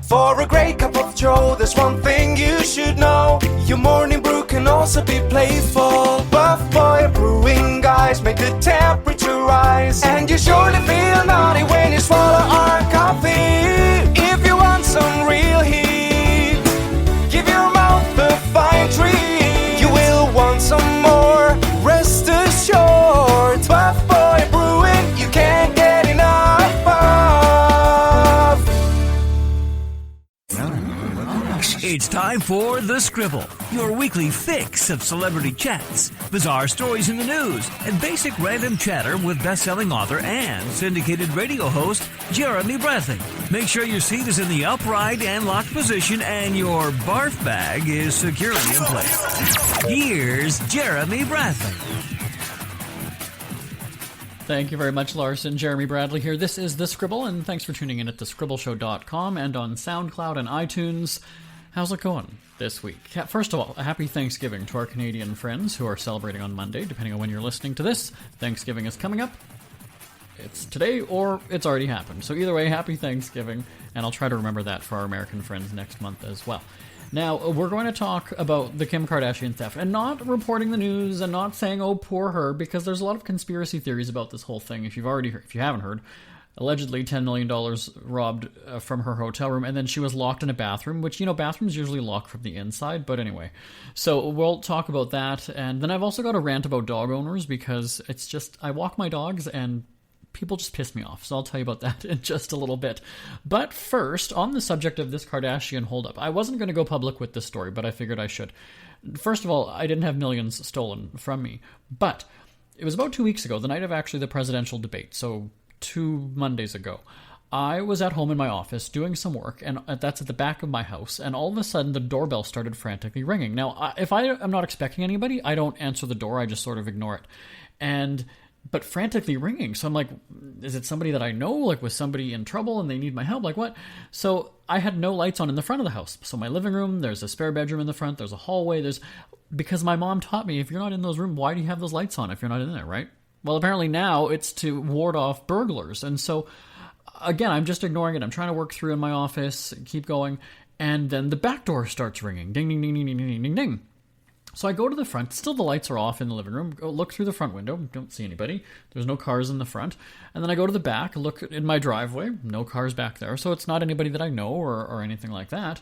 For a great cup of joe, there's one thing you should know. Your morning brew can also be playful. Buff Boy Brewing guys make the temperature rise. And you surely feel naughty when you swallow our coffee. If you want some real heat, give your mouth a fine treat. You will want some more, rest assured. Buff Boy Brewing, you can't get enough of. It's time for The Scribble, your weekly fix of celebrity chats, bizarre stories in the news, and basic random chatter with best-selling author and syndicated radio host Jeremy Bradley. Make sure your seat is in the upright and locked position and your barf bag is securely in place. Here's Jeremy Bradley. Thank you very much, Larson. Jeremy Bradley here. This is The Scribble, and thanks for tuning in at thescribbleshow.com and on SoundCloud and iTunes. How's it going this week? First of all, a happy Thanksgiving to our Canadian friends who are celebrating on Monday, depending on when you're listening to this. Thanksgiving is coming up. It's today or it's already happened. So either way, happy Thanksgiving, and I'll try to remember that for our American friends next month as well. Now, we're going to talk about the Kim Kardashian theft, and not reporting the news and not saying, oh, poor her, because there's a lot of conspiracy theories about this whole thing, if you haven't heard. Allegedly $10 million robbed from her hotel room, and then she was locked in a bathroom, which, bathrooms usually lock from the inside, but anyway. So we'll talk about that, and then I've also got a rant about dog owners, because it's just, I walk my dogs, and people just piss me off, so I'll tell you about that in just a little bit. But first, on the subject of this Kardashian holdup, I wasn't going to go public with this story, but I figured I should. First of all, I didn't have millions stolen from me, but it was about 2 weeks ago, the night of actually the presidential debate, so 2 Mondays ago. I was at home in my office doing some work, and that's at the back of my house, and all of a sudden the doorbell started frantically ringing. Now, if I am not expecting anybody, I don't answer the door, I just sort of ignore it. But frantically ringing, so I'm like, is it somebody that I know? Like, was somebody in trouble and they need my help? Like, what? So I had no lights on in the front of the house. So my living room, there's a spare bedroom in the front, there's a hallway, because my mom taught me, if you're not in those rooms, why do you have those lights on if you're not in there, right? Well, apparently now it's to ward off burglars. And so, again, I'm just ignoring it. I'm trying to work through in my office, keep going. And then the back door starts ringing. Ding, ding, ding, ding, ding, ding, ding, ding. So I go to the front. Still the lights are off in the living room. Go look through the front window. Don't see anybody. There's no cars in the front. And then I go to the back, look in my driveway. No cars back there. So it's not anybody that I know or anything like that.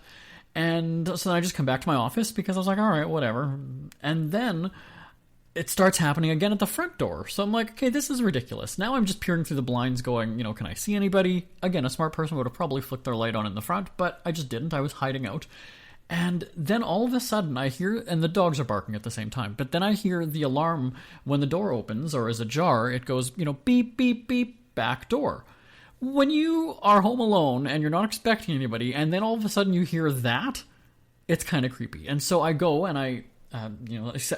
And so then I just come back to my office because I was like, all right, whatever. And then it starts happening again at the front door. So I'm like, okay, this is ridiculous. Now I'm just peering through the blinds going, can I see anybody? Again, a smart person would have probably flicked their light on in the front, but I just didn't. I was hiding out. And then all of a sudden I hear, and the dogs are barking at the same time, but then I hear the alarm when the door opens or is ajar. It goes, beep, beep, beep, back door. When you are home alone and you're not expecting anybody, and then all of a sudden you hear that, it's kind of creepy. And so I go and I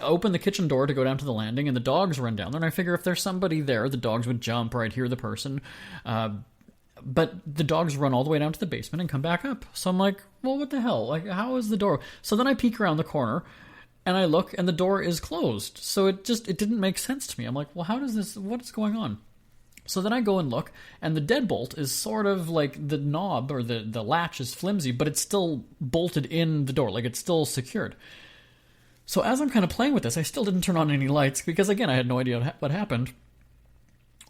open the kitchen door to go down to the landing, and the dogs run down there, and I figure if there's somebody there, the dogs would jump or I'd hear the person. But the dogs run all the way down to the basement and come back up. So I'm like, well, what the hell? Like, how is the door? So then I peek around the corner and I look and the door is closed. So it didn't make sense to me. I'm like, well, what's going on? So then I go and look, and the deadbolt is sort of like the knob or the latch is flimsy, but it's still bolted in the door. Like, it's still secured. So as I'm kind of playing with this, I still didn't turn on any lights because, again, I had no idea what happened.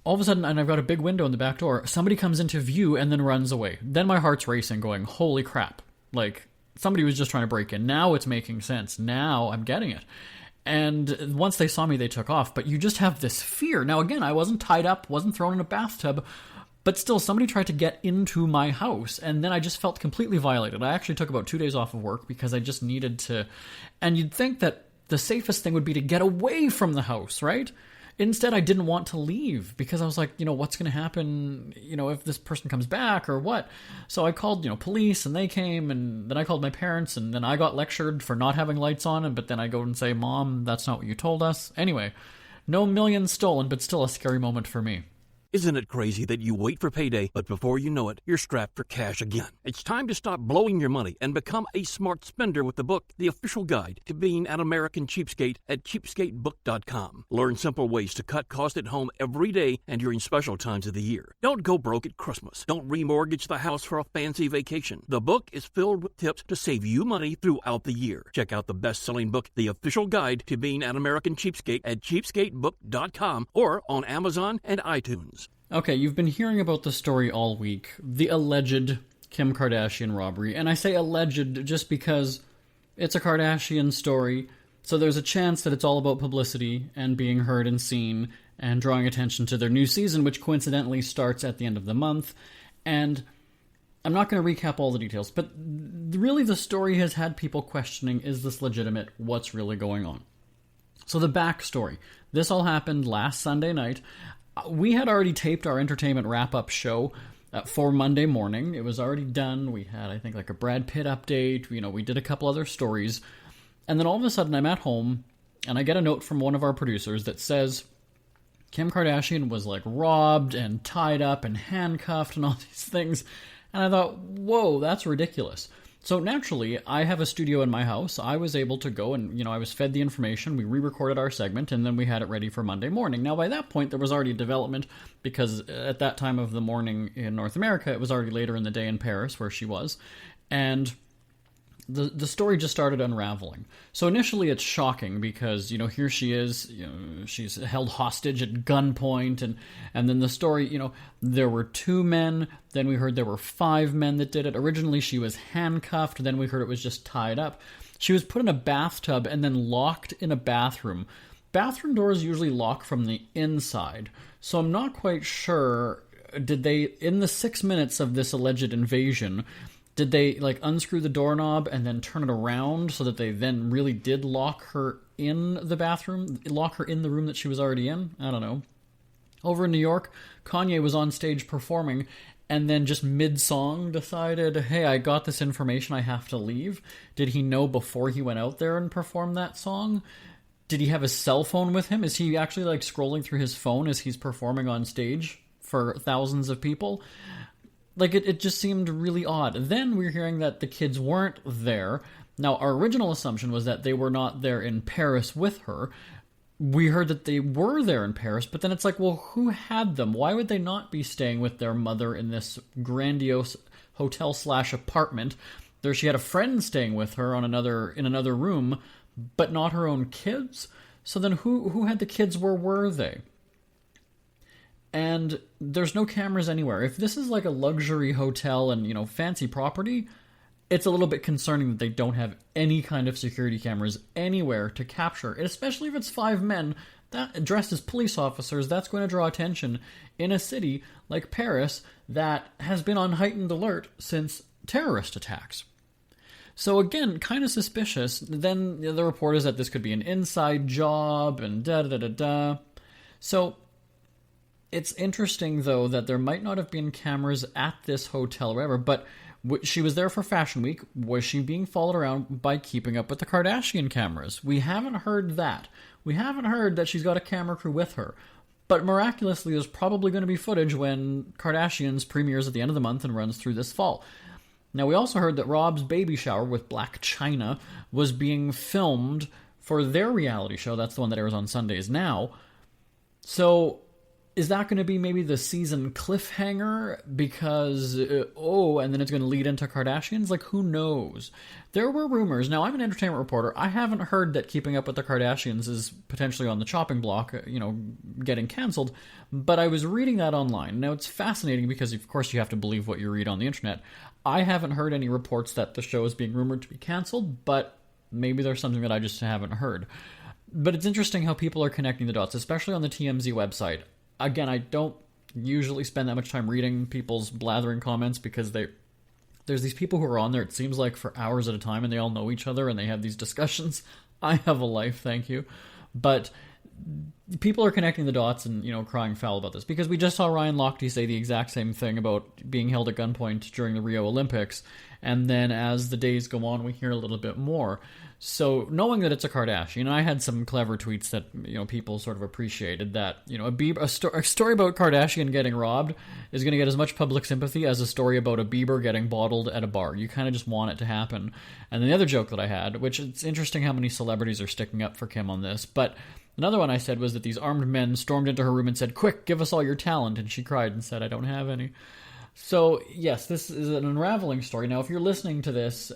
All of a sudden, and I've got a big window in the back door, somebody comes into view and then runs away. Then my heart's racing going, holy crap. Like, somebody was just trying to break in. Now it's making sense. Now I'm getting it. And once they saw me, they took off. But you just have this fear. Now, again, I wasn't tied up, wasn't thrown in a bathtub, but still, somebody tried to get into my house, and then I just felt completely violated. I actually took about 2 days off of work because I just needed to... And you'd think that the safest thing would be to get away from the house, right? Instead, I didn't want to leave because I was like, what's going to happen, if this person comes back or what? So I called, police, and they came, and then I called my parents, and then I got lectured for not having lights on, but then I go and say, Mom, that's not what you told us. Anyway, no millions stolen, but still a scary moment for me. Isn't it crazy that you wait for payday, but before you know it, you're strapped for cash again? It's time to stop blowing your money and become a smart spender with the book, The Official Guide to Being an American Cheapskate at cheapskatebook.com. Learn simple ways to cut costs at home every day and during special times of the year. Don't go broke at Christmas. Don't remortgage the house for a fancy vacation. The book is filled with tips to save you money throughout the year. Check out the best-selling book, The Official Guide to Being an American Cheapskate at cheapskatebook.com or on Amazon and iTunes. Okay, you've been hearing about the story all week, the alleged Kim Kardashian robbery, and I say alleged just because it's a Kardashian story, so there's a chance that it's all about publicity and being heard and seen and drawing attention to their new season, which coincidentally starts at the end of the month. And I'm not going to recap all the details, but really the story has had people questioning, is this legitimate? What's really going on? So the backstory. This all happened last Sunday night. We had already taped our entertainment wrap-up show for Monday morning. It was already done. We had, I think, like a Brad Pitt update. You know, we did a couple other stories. And then all of a sudden I'm at home, and I get a note from one of our producers that says Kim Kardashian was, like, robbed and tied up and handcuffed and all these things. And I thought, whoa, that's ridiculous. So naturally, I have a studio in my house. I was able to go and, I was fed the information. We re-recorded our segment, and then we had it ready for Monday morning. Now, by that point, there was already development, because at that time of the morning in North America, it was already later in the day in Paris, where she was. And the story just started unraveling. So initially it's shocking because, here she is, she's held hostage at gunpoint, and then the story, there were 2 men, then we heard there were 5 men that did it. Originally she was handcuffed, then we heard it was just tied up. She was put in a bathtub and then locked in a bathroom. Bathroom doors usually lock from the inside, so I'm not quite sure, did they, in the 6 minutes of this alleged invasion, did they, unscrew the doorknob and then turn it around so that they then really did lock her in the bathroom? Lock her in the room that she was already in? I don't know. Over in New York, Kanye was on stage performing and then just mid-song decided, hey, I got this information, I have to leave. Did he know before he went out there and performed that song? Did he have his cell phone with him? Is he actually, scrolling through his phone as he's performing on stage for thousands of people? It just seemed really odd. Then we're hearing that the kids weren't there. Now, our original assumption was that they were not there in Paris with her. We heard that they were there in Paris, but then it's like, well, who had them? Why would they not be staying with their mother in this grandiose hotel/apartment? There, she had a friend staying with her in another room, but not her own kids. So then who had the kids? Where were they? And there's no cameras anywhere. If this is like a luxury hotel and, fancy property, it's a little bit concerning that they don't have any kind of security cameras anywhere to capture it, especially if it's 5 men that dressed as police officers. That's going to draw attention in a city like Paris that has been on heightened alert since terrorist attacks. So again, kind of suspicious. Then the report is that this could be an inside job and da-da-da-da-da. So it's interesting, though, that there might not have been cameras at this hotel or whatever, but she was there for Fashion Week. Was she being followed around by Keeping Up with the Kardashian cameras? We haven't heard that. We haven't heard that she's got a camera crew with her. But miraculously, there's probably going to be footage when Kardashians premieres at the end of the month and runs through this fall. Now, we also heard that Rob's baby shower with Black China was being filmed for their reality show. That's the one that airs on Sundays now. So is that going to be maybe the season cliffhanger? Because, and then it's going to lead into Kardashians? Who knows? There were rumors. Now, I'm an entertainment reporter. I haven't heard that Keeping Up with the Kardashians is potentially on the chopping block, getting canceled. But I was reading that online. Now, it's fascinating because, of course, you have to believe what you read on the internet. I haven't heard any reports that the show is being rumored to be canceled, but maybe there's something that I just haven't heard. But it's interesting how people are connecting the dots, especially on the TMZ website. Again, I don't usually spend that much time reading people's blathering comments because there's these people who are on there, it seems like, for hours at a time, and they all know each other and they have these discussions. I have a life, thank you. But people are connecting the dots and, crying foul about this, because we just saw Ryan Lochte say the exact same thing about being held at gunpoint during the Rio Olympics, and then as the days go on, we hear a little bit more. So knowing that it's a Kardashian, I had some clever tweets that, people sort of appreciated that, a story about Kardashian getting robbed is going to get as much public sympathy as a story about a Bieber getting bottled at a bar. You kind of just want it to happen. And then the other joke that I had, which it's interesting how many celebrities are sticking up for Kim on this, but another one I said was that these armed men stormed into her room and said, "Quick, give us all your talent," and she cried and said, "I don't have any." So, yes, this is an unraveling story. Now, if you're listening to this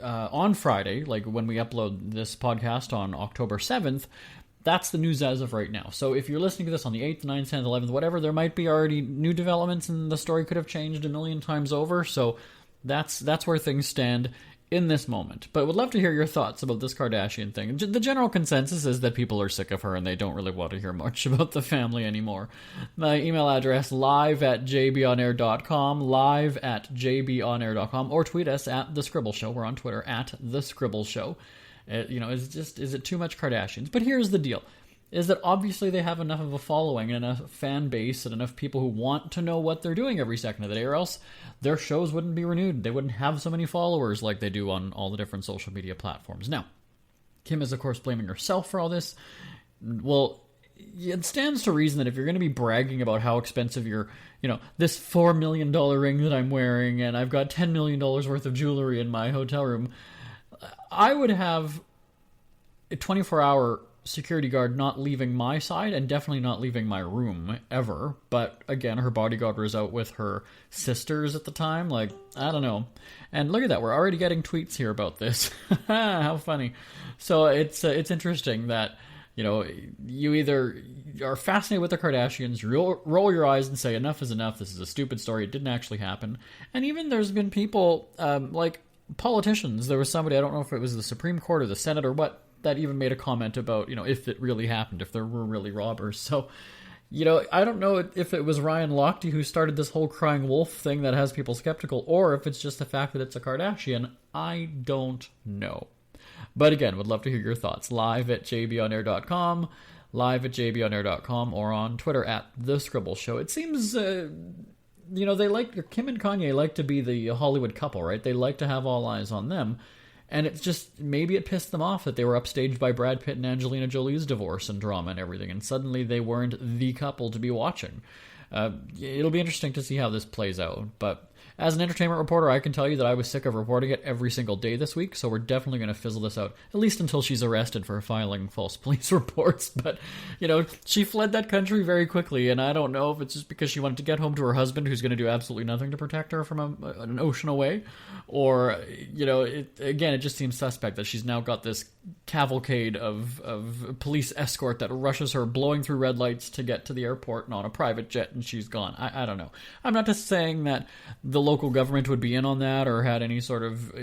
on Friday, like when we upload this podcast on October 7th, that's the news as of right now. So if you're listening to this on the 8th, 9th, 10th, 11th, whatever, there might be already new developments and the story could have changed a million times over. So that's where things stand in this moment. But would love to hear your thoughts about this Kardashian thing. The general consensus is that people are sick of her and they don't really want to hear much about the family anymore. My email address, live@jbonair.com, live@jbonair.com, or tweet us at The Scribble Show. We're on Twitter at The Scribble Show. Is it too much Kardashians? But here's the deal, is that obviously they have enough of a following and enough fan base and enough people who want to know what they're doing every second of the day, or else their shows wouldn't be renewed. They wouldn't have so many followers like they do on all the different social media platforms. Now, Kim is, of course, blaming herself for all this. Well, it stands to reason that if you're going to be bragging about how expensive your, this $4 million ring that I'm wearing, and I've got $10 million worth of jewelry in my hotel room, I would have a 24-hour security guard not leaving my side and definitely not leaving my room ever. But again, her bodyguard was out with her sisters at the time. Like, I don't know. And look at that, we're already getting tweets here about this. How funny. So it's interesting that, you either are fascinated with the Kardashians, roll your eyes and say enough is enough, this is a stupid story, it didn't actually happen. And even there's been people like politicians. There was somebody, I don't know if it was the Supreme Court or the Senate or what, that even made a comment about, if it really happened, if there were really robbers. So, I don't know if it was Ryan Lochte who started this whole crying wolf thing that has people skeptical, or if it's just the fact that it's a Kardashian. I don't know. But again, would love to hear your thoughts. live@jbonair.com, live@jbonair.com, or on Twitter at The Scribble Show. It seems, they like, Kim and Kanye like to be the Hollywood couple, right? They like to have all eyes on them. And it's just, maybe it pissed them off that they were upstaged by Brad Pitt and Angelina Jolie's divorce and drama and everything, and suddenly they weren't the couple to be watching. It'll be interesting to see how this plays out, but as an entertainment reporter, I can tell you that I was sick of reporting it every single day this week, so we're definitely going to fizzle this out, at least until she's arrested for filing false police reports. But, she fled that country very quickly, and I don't know if it's just because she wanted to get home to her husband, who's going to do absolutely nothing to protect her from an ocean away, or, it just seems suspect that she's now got this cavalcade of police escort that rushes her, blowing through red lights to get to the airport and on a private jet, and she's gone. I don't know. I'm not just saying that the local government would be in on that or had any sort of,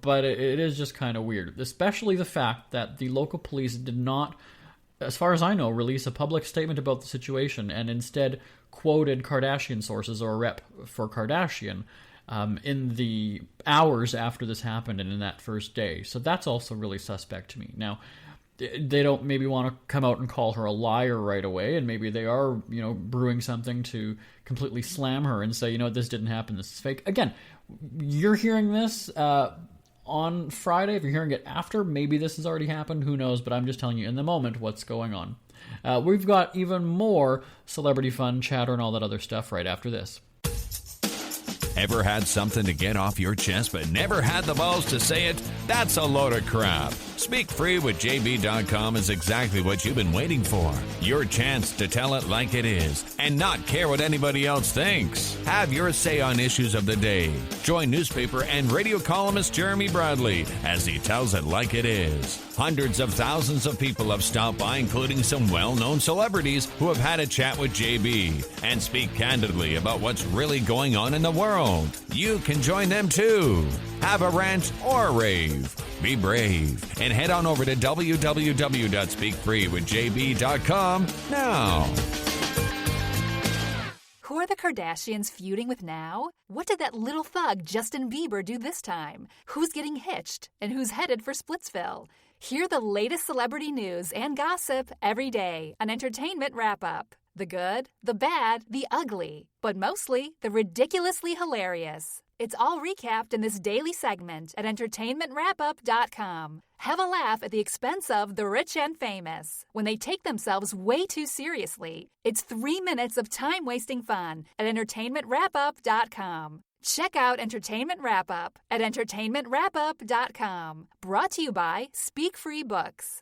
but it is just kind of weird, especially the fact that the local police did not, as far as I know, release a public statement about the situation, and instead quoted Kardashian sources or a rep for Kardashian in the hours after this happened and in that first day. So that's also really suspect to me. Now, they don't maybe want to come out and call her a liar right away, and maybe they are, brewing something to completely slam her and say, this didn't happen, this is fake. Again, you're hearing this on Friday. If you're hearing it after, maybe this has already happened, who knows, but I'm just telling you in the moment what's going on. We've got even more celebrity fun, chatter, and all that other stuff right after this. Ever had something to get off your chest but never had the balls to say it? That's a load of crap. Speak Free with JB.com is exactly what you've been waiting for. Your chance to tell it like it is and not care what anybody else thinks. Have your say on issues of the day. Join newspaper and radio columnist Jeremy Bradley as he tells it like it is. Hundreds of thousands of people have stopped by, including some well-known celebrities who have had a chat with JB and speak candidly about what's really going on in the world. You can join them too. Have a rant or a rave. Be brave and head on over to www.speakfreewithjb.com now. Who are the Kardashians feuding with now? What did that little thug Justin Bieber do this time? Who's getting hitched? And who's headed for Splitsville? Hear the latest celebrity news and gossip every day on Entertainment Wrap-Up. The good, the bad, the ugly, but mostly the ridiculously hilarious. It's all recapped in this daily segment at entertainmentwrapup.com. Have a laugh at the expense of the rich and famous when they take themselves way too seriously. It's 3 minutes of time-wasting fun at entertainmentwrapup.com. Check out Entertainment Wrap-Up at entertainmentwrapup.com. Brought to you by Speak Free Books.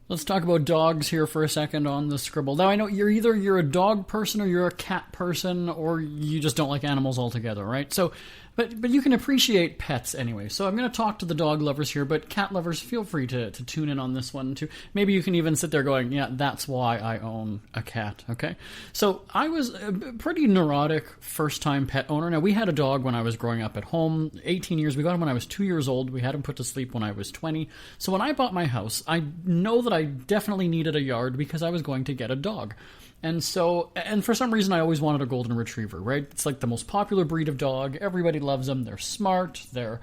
Let's talk about dogs here for a second on the Scribble. Now, I know you're a dog person or you're a cat person or you just don't like animals altogether, right? So, but you can appreciate pets anyway. So I'm going to talk to the dog lovers here, but cat lovers, feel free to tune in on this one too. Maybe you can even sit there going, yeah, that's why I own a cat, okay? So I was a pretty neurotic first-time pet owner. Now, we had a dog when I was growing up at home, 18 years. We got him when I was 2 years old. We had him put to sleep when I was 20. So when I bought my house, I know that I definitely needed a yard because I was going to get a dog. And for some reason I always wanted a golden retriever, right? It's like the most popular breed of dog. Everybody loves them. They're smart, they're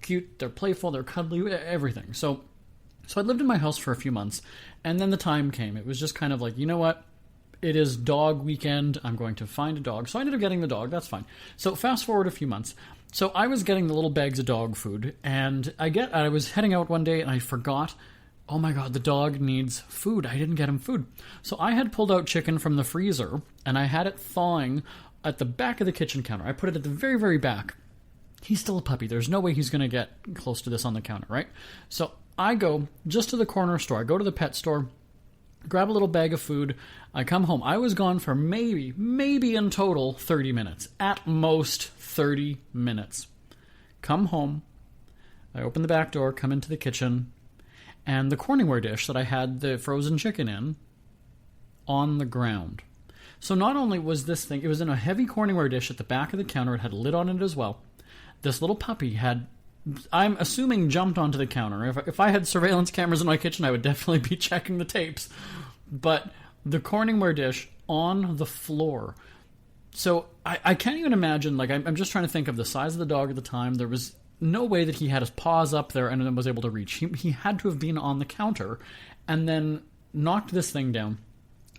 cute, they're playful, they're cuddly, everything. So I lived in my house for a few months, and then the time came. It was just kind of like, you know what? It is dog weekend. I'm going to find a dog. So I ended up getting the dog. That's fine. So fast forward a few months. So I was getting the little bags of dog food, and I was heading out one day and I forgot, oh my god, the dog needs food. I didn't get him food. So I had pulled out chicken from the freezer, and I had it thawing at the back of the kitchen counter. I put it at the very, very back. He's still a puppy. There's no way he's going to get close to this on the counter, right? So I go just to the corner store. I go to the pet store, grab a little bag of food. I come home. I was gone for maybe in total 30 minutes. At most 30 minutes. Come home. I open the back door, come into the kitchen, and the Corningware dish that I had the frozen chicken in, on the ground. So not only was this thing, it was in a heavy Corningware dish at the back of the counter, it had a lid on it as well. This little puppy had, I'm assuming, jumped onto the counter. If I had surveillance cameras in my kitchen, I would definitely be checking the tapes. But the Corningware dish on the floor. So I can't even imagine, like, I'm just trying to think of the size of the dog at the time. There was no way that he had his paws up there and then was able to reach. He had to have been on the counter and then knocked this thing down.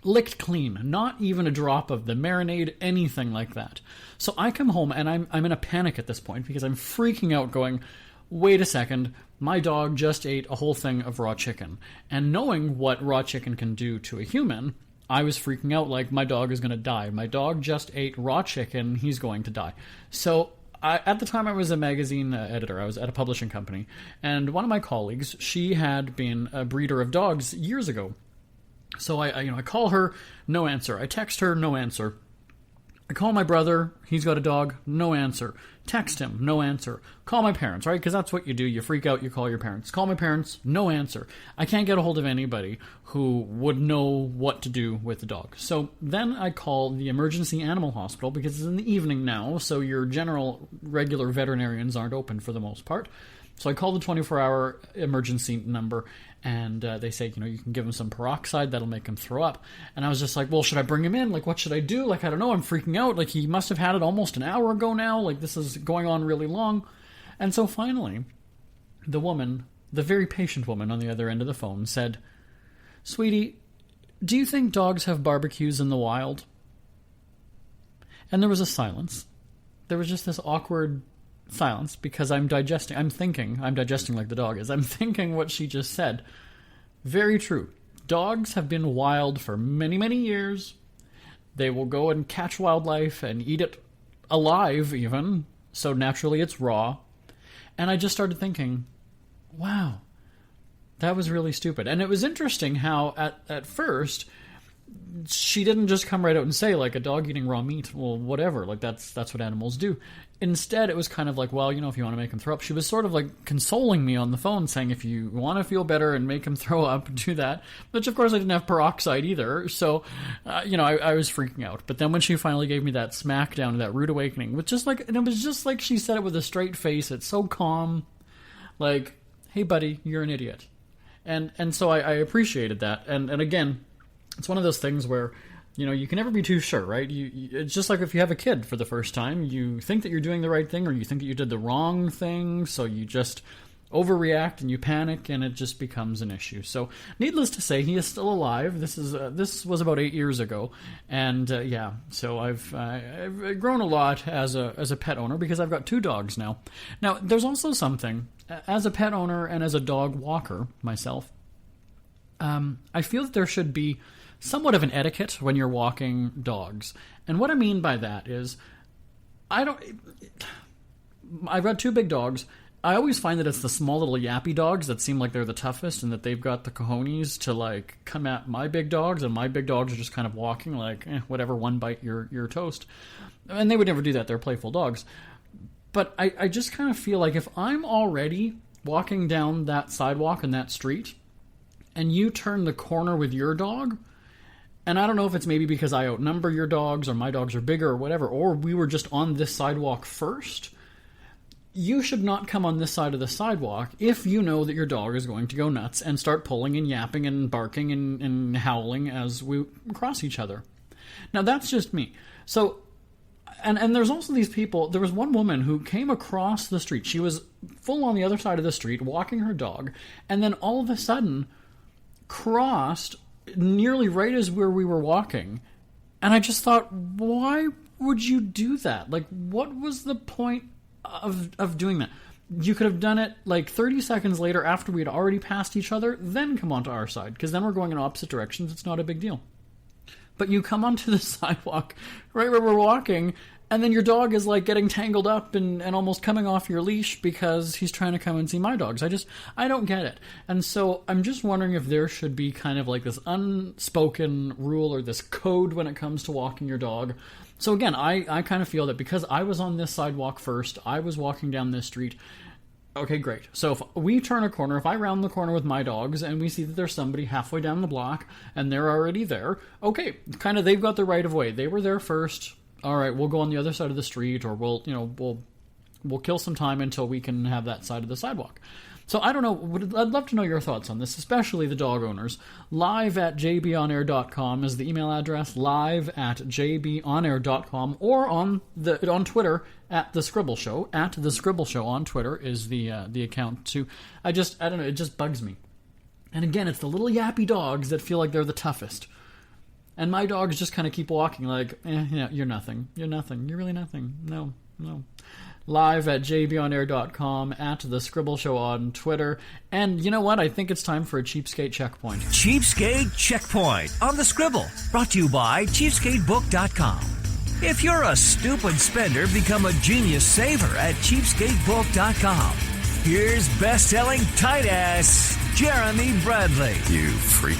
Licked clean. Not even a drop of the marinade, anything like that. So I come home and I'm in a panic at this point because I'm freaking out going, wait a second, my dog just ate a whole thing of raw chicken. And knowing what raw chicken can do to a human, I was freaking out like my dog is going to die. My dog just ate raw chicken, he's going to die. So at the time, I was a magazine editor. I was at a publishing company. And one of my colleagues, she had been a breeder of dogs years ago. So I call her, no answer. I text her, no answer. I call my brother, he's got a dog, no answer. Text him, no answer. Call my parents, right? Because that's what you do. You freak out, you call your parents. Call my parents, no answer. I can't get a hold of anybody who would know what to do with the dog. So then I call the emergency animal hospital because it's in the evening now, so your general regular veterinarians aren't open for the most part. So I call the 24-hour emergency number, and they say, you can give him some peroxide, that'll make him throw up. And I was just like, well, should I bring him in? Like, what should I do? Like, I don't know, I'm freaking out. Like, he must have had it almost an hour ago now. Like, this is going on really long. And so finally, the woman, the very patient woman on the other end of the phone said, sweetie, do you think dogs have barbecues in the wild? And there was a silence. There was just this awkward silence because I'm digesting like the dog is. I'm thinking what she just said. Very true. Dogs have been wild for many, many years. They will go and catch wildlife and eat it alive even. So naturally it's raw. And I just started thinking, wow, that was really stupid. And it was interesting how at first she didn't just come right out and say, like, a dog eating raw meat, well, whatever, like, that's what animals do. Instead, it was kind of like, well, if you want to make him throw up. She was sort of like consoling me on the phone, saying, if you want to feel better and make him throw up, do that. Which, of course, I didn't have peroxide either, so, I was freaking out. But then when she finally gave me that smackdown, that rude awakening, and it was just like she said it with a straight face. It's so calm, like, hey, buddy, you're an idiot. And so I appreciated that. And again, it's one of those things where You can never be too sure, right? It's just like if you have a kid for the first time, you think that you're doing the right thing or you think that you did the wrong thing, so you just overreact and you panic and it just becomes an issue. So needless to say, he is still alive. This was about 8 years ago, and so I've grown a lot as a pet owner because I've got 2 dogs now. Now there's also something, as a pet owner and as a dog walker myself, I feel that there should be somewhat of an etiquette when you're walking dogs. And what I mean by that is, I've got 2 big dogs. I always find that it's the small little yappy dogs that seem like they're the toughest and that they've got the cojones to like come at my big dogs, and my big dogs are just kind of walking like, whatever, one bite, you're toast. And they would never do that. They're playful dogs. But I just kind of feel like if I'm already walking down that sidewalk and that street, and you turn the corner with your dog, and I don't know if it's maybe because I outnumber your dogs or my dogs are bigger or whatever, or we were just on this sidewalk first, you should not come on this side of the sidewalk if you know that your dog is going to go nuts and start pulling and yapping and barking and howling as we cross each other. Now, that's just me. So, and there's also these people. There was one woman who came across the street. She was full on the other side of the street walking her dog, and then all of a sudden crossed nearly right as where we were walking. And I just thought, why would you do that? Like, what was the point of doing that? You could have done it like 30 seconds later after we had already passed each other, then come onto our side, because then we're going in opposite directions. It's not a big deal. But you come onto the sidewalk right where we're walking, and then your dog is like getting tangled up and almost coming off your leash because he's trying to come and see my dogs. I don't get it. And so I'm just wondering if there should be kind of like this unspoken rule or this code when it comes to walking your dog. So again, I kind of feel that because I was on this sidewalk first, I was walking down this street. Okay, great. So if we turn a corner, if I round the corner with my dogs and we see that there's somebody halfway down the block and they're already there, okay, kind of they've got the right of way. They were there first. All right, we'll go on the other side of the street, or we'll kill some time until we can have that side of the sidewalk. So I don't know. I'd love to know your thoughts on this, especially the dog owners. live@jbonair.com is the email address, live@jbonair.com, or on Twitter @The Scribble Show. @The Scribble Show on Twitter is the account too. I don't know. It just bugs me. And again, it's the little yappy dogs that feel like they're the toughest. And my dogs just kind of keep walking like, you're nothing. You're nothing. You're really nothing. No. live@jbonair.com, @The Scribble Show on Twitter. And you know what? I think it's time for a Cheapskate Checkpoint. Cheapskate Checkpoint on The Scribble. Brought to you by cheapskatebook.com. If you're a stupid spender, become a genius saver at cheapskatebook.com. Here's best-selling tight-ass Jeremy Bradley. You freak.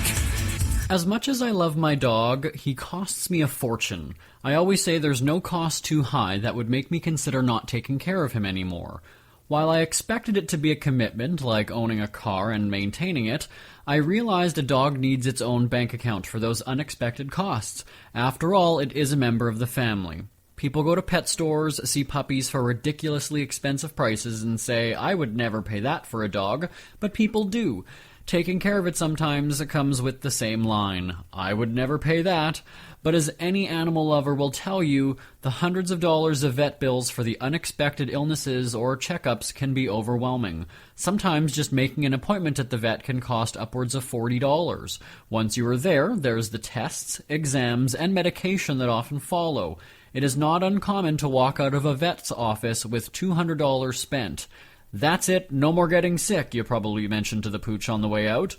As much as I love my dog, he costs me a fortune. I always say there's no cost too high that would make me consider not taking care of him anymore. While I expected it to be a commitment, like owning a car and maintaining it, I realized a dog needs its own bank account for those unexpected costs. After all, it is a member of the family. People go to pet stores, see puppies for ridiculously expensive prices, and say, I would never pay that for a dog, but people do. Taking care of it sometimes comes with the same line, I would never pay that. But as any animal lover will tell you, the hundreds of dollars of vet bills for the unexpected illnesses or checkups can be overwhelming. Sometimes just making an appointment at the vet can cost upwards of $40. Once you are there, there's the tests, exams, and medication that often follow. It is not uncommon to walk out of a vet's office with $200 spent. That's it, no more getting sick, you probably mentioned to the pooch on the way out.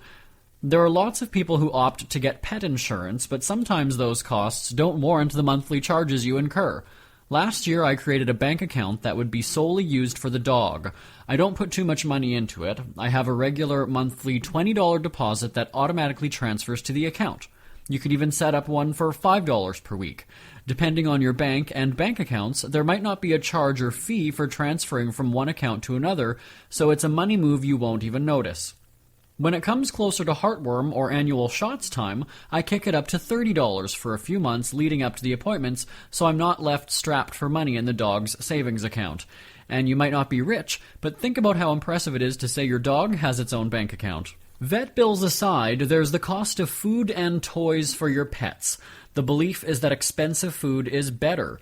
There are lots of people who opt to get pet insurance, but sometimes those costs don't warrant the monthly charges you incur. Last year I created a bank account that would be solely used for the dog. I don't put too much money into it. I have a regular monthly $20 deposit that automatically transfers to the account. You could even set up one for $5 per week. Depending on your bank and bank accounts, there might not be a charge or fee for transferring from one account to another, so it's a money move you won't even notice. When it comes closer to heartworm or annual shots time, I kick it up to $30 for a few months leading up to the appointments, so I'm not left strapped for money in the dog's savings account. And you might not be rich, but think about how impressive it is to say your dog has its own bank account. Vet bills aside, there's the cost of food and toys for your pets. The belief is that expensive food is better.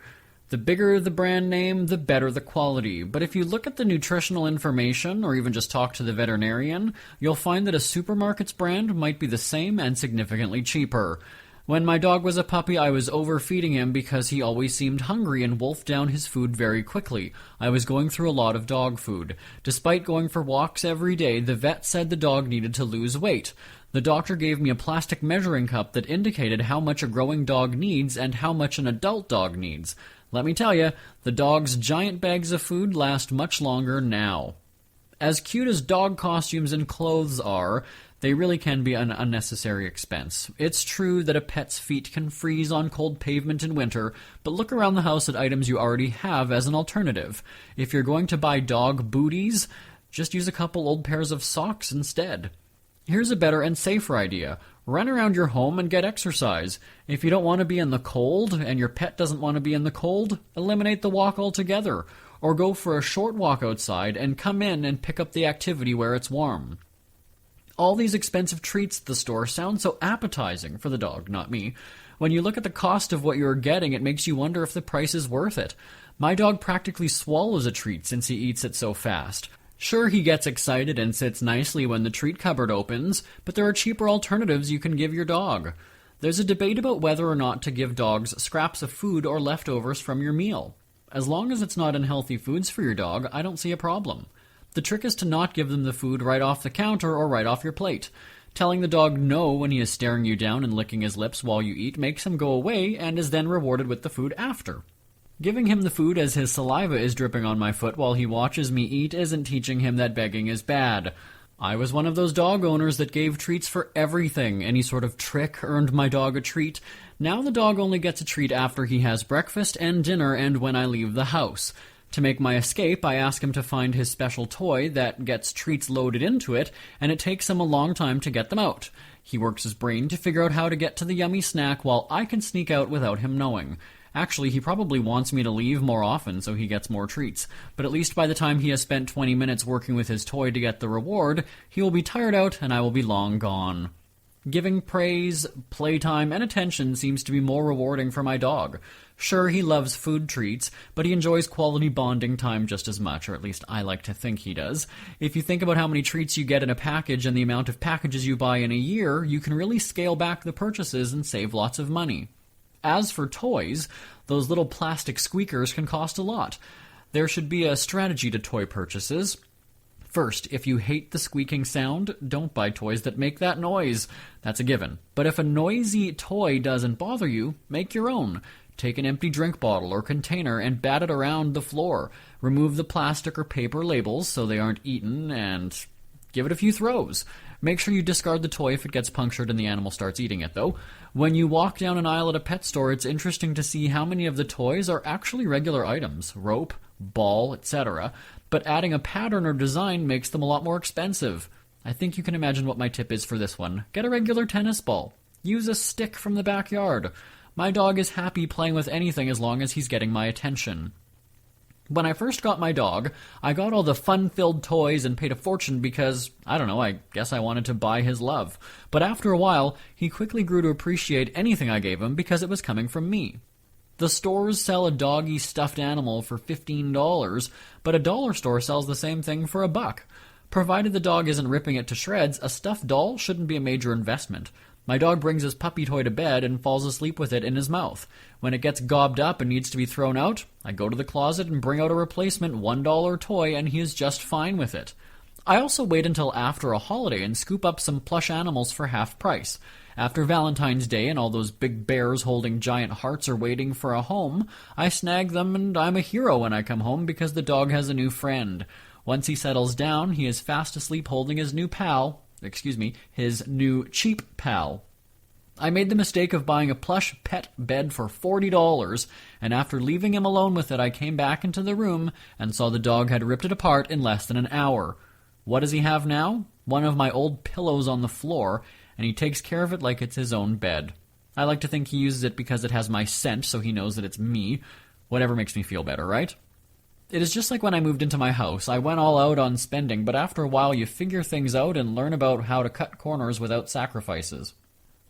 The bigger the brand name, the better the quality. But if you look at the nutritional information, or even just talk to the veterinarian, you'll find that a supermarket's brand might be the same and significantly cheaper. When my dog was a puppy, I was overfeeding him because he always seemed hungry and wolfed down his food very quickly. I was going through a lot of dog food. Despite going for walks every day, the vet said the dog needed to lose weight. The doctor gave me a plastic measuring cup that indicated how much a growing dog needs and how much an adult dog needs. Let me tell you, the dog's giant bags of food last much longer now. As cute as dog costumes and clothes are, they really can be an unnecessary expense. It's true that a pet's feet can freeze on cold pavement in winter, but look around the house at items you already have as an alternative. If you're going to buy dog booties, just use a couple old pairs of socks instead. Here's a better and safer idea. Run around your home and get exercise. If you don't want to be in the cold, and your pet doesn't want to be in the cold, eliminate the walk altogether. Or go for a short walk outside and come in and pick up the activity where it's warm. All these expensive treats at the store sound so appetizing for the dog, not me. When you look at the cost of what you're getting, it makes you wonder if the price is worth it. My dog practically swallows a treat since he eats it so fast. Sure, he gets excited and sits nicely when the treat cupboard opens, but there are cheaper alternatives you can give your dog. There's a debate about whether or not to give dogs scraps of food or leftovers from your meal. As long as it's not unhealthy foods for your dog, I don't see a problem. The trick is to not give them the food right off the counter or right off your plate. Telling the dog no when he is staring you down and licking his lips while you eat makes him go away and is then rewarded with the food after. Giving him the food as his saliva is dripping on my foot while he watches me eat isn't teaching him that begging is bad. I was one of those dog owners that gave treats for everything. Any sort of trick earned my dog a treat. Now the dog only gets a treat after he has breakfast and dinner and when I leave the house. To make my escape, I ask him to find his special toy that gets treats loaded into it, and it takes him a long time to get them out. He works his brain to figure out how to get to the yummy snack while I can sneak out without him knowing. Actually, he probably wants me to leave more often so he gets more treats, but at least by the time he has spent 20 minutes working with his toy to get the reward, he will be tired out and I will be long gone. Giving praise, playtime, and attention seems to be more rewarding for my dog. Sure, he loves food treats, but he enjoys quality bonding time just as much, or at least I like to think he does. If you think about how many treats you get in a package and the amount of packages you buy in a year, you can really scale back the purchases and save lots of money. As for toys, those little plastic squeakers can cost a lot. There should be a strategy to toy purchases. First, if you hate the squeaking sound, don't buy toys that make that noise. That's a given. But if a noisy toy doesn't bother you, make your own. Take an empty drink bottle or container and bat it around the floor. Remove the plastic or paper labels so they aren't eaten and give it a few throws. Make sure you discard the toy if it gets punctured and the animal starts eating it, though. When you walk down an aisle at a pet store, it's interesting to see how many of the toys are actually regular items, rope, ball, etc., but adding a pattern or design makes them a lot more expensive. I think you can imagine what my tip is for this one. Get a regular tennis ball. Use a stick from the backyard. My dog is happy playing with anything as long as he's getting my attention. When I first got my dog, I got all the fun-filled toys and paid a fortune because, I don't know, I guess I wanted to buy his love. But after a while, he quickly grew to appreciate anything I gave him because it was coming from me. The stores sell a doggy stuffed animal for $15, but a dollar store sells the same thing for $1. Provided the dog isn't ripping it to shreds, a stuffed doll shouldn't be a major investment. My dog brings his puppy toy to bed and falls asleep with it in his mouth. When it gets gobbed up and needs to be thrown out, I go to the closet and bring out a replacement $1 toy and he is just fine with it. I also wait until after a holiday and scoop up some plush animals for half price. After Valentine's Day and all those big bears holding giant hearts are waiting for a home, I snag them and I'm a hero when I come home because the dog has a new friend. Once he settles down, he is fast asleep holding his new his new cheap pal. I made the mistake of buying a plush pet bed for $40, and after leaving him alone with it, I came back into the room and saw the dog had ripped it apart in less than an hour. What does he have now? One of my old pillows on the floor, and he takes care of it like it's his own bed. I like to think he uses it because it has my scent, so he knows that it's me. Whatever makes me feel better, right? It is just like when I moved into my house. I went all out on spending, but after a while you figure things out and learn about how to cut corners without sacrifices.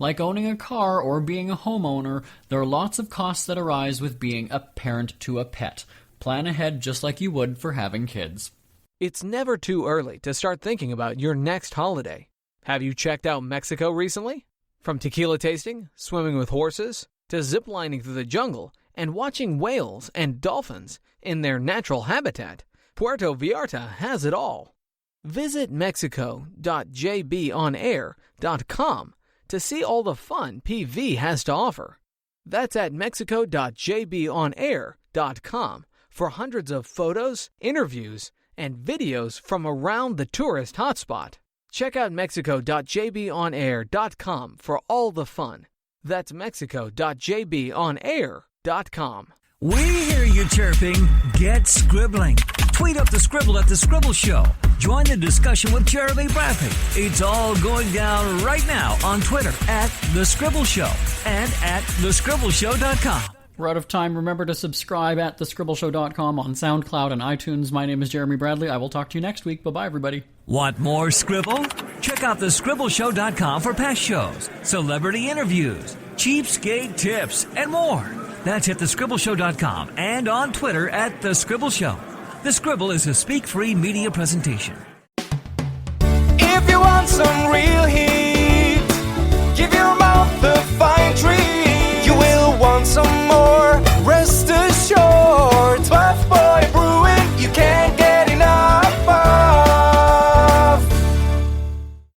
Like owning a car or being a homeowner, there are lots of costs that arise with being a parent to a pet. Plan ahead just like you would for having kids. It's never too early to start thinking about your next holiday. Have you checked out Mexico recently? From tequila tasting, swimming with horses, to ziplining through the jungle and watching whales and dolphins in their natural habitat, Puerto Vallarta has it all. Visit mexico.jbonair.com to see all the fun PV has to offer. That's at mexico.jbonair.com for hundreds of photos, interviews, and videos from around the tourist hotspot. Check out mexico.jbonair.com for all the fun. That's mexico.jbonair.com. We hear you chirping. Get scribbling. Tweet up the Scribble at The Scribble Show. Join the discussion with Jeremy Bradley. It's all going down right now on Twitter at The Scribble Show and at thescribbleshow.com. We're out of time. Remember to subscribe at thescribbleshow.com on SoundCloud and iTunes. My name is Jeremy Bradley. I will talk to you next week. Bye-bye, everybody. Want more Scribble? Check out thescribbleshow.com for past shows, celebrity interviews, cheapskate tips, and more. That's at thescribbleshow.com and on Twitter at The Scribble Show. The Scribble is a speak-free media presentation. If you want some real heat,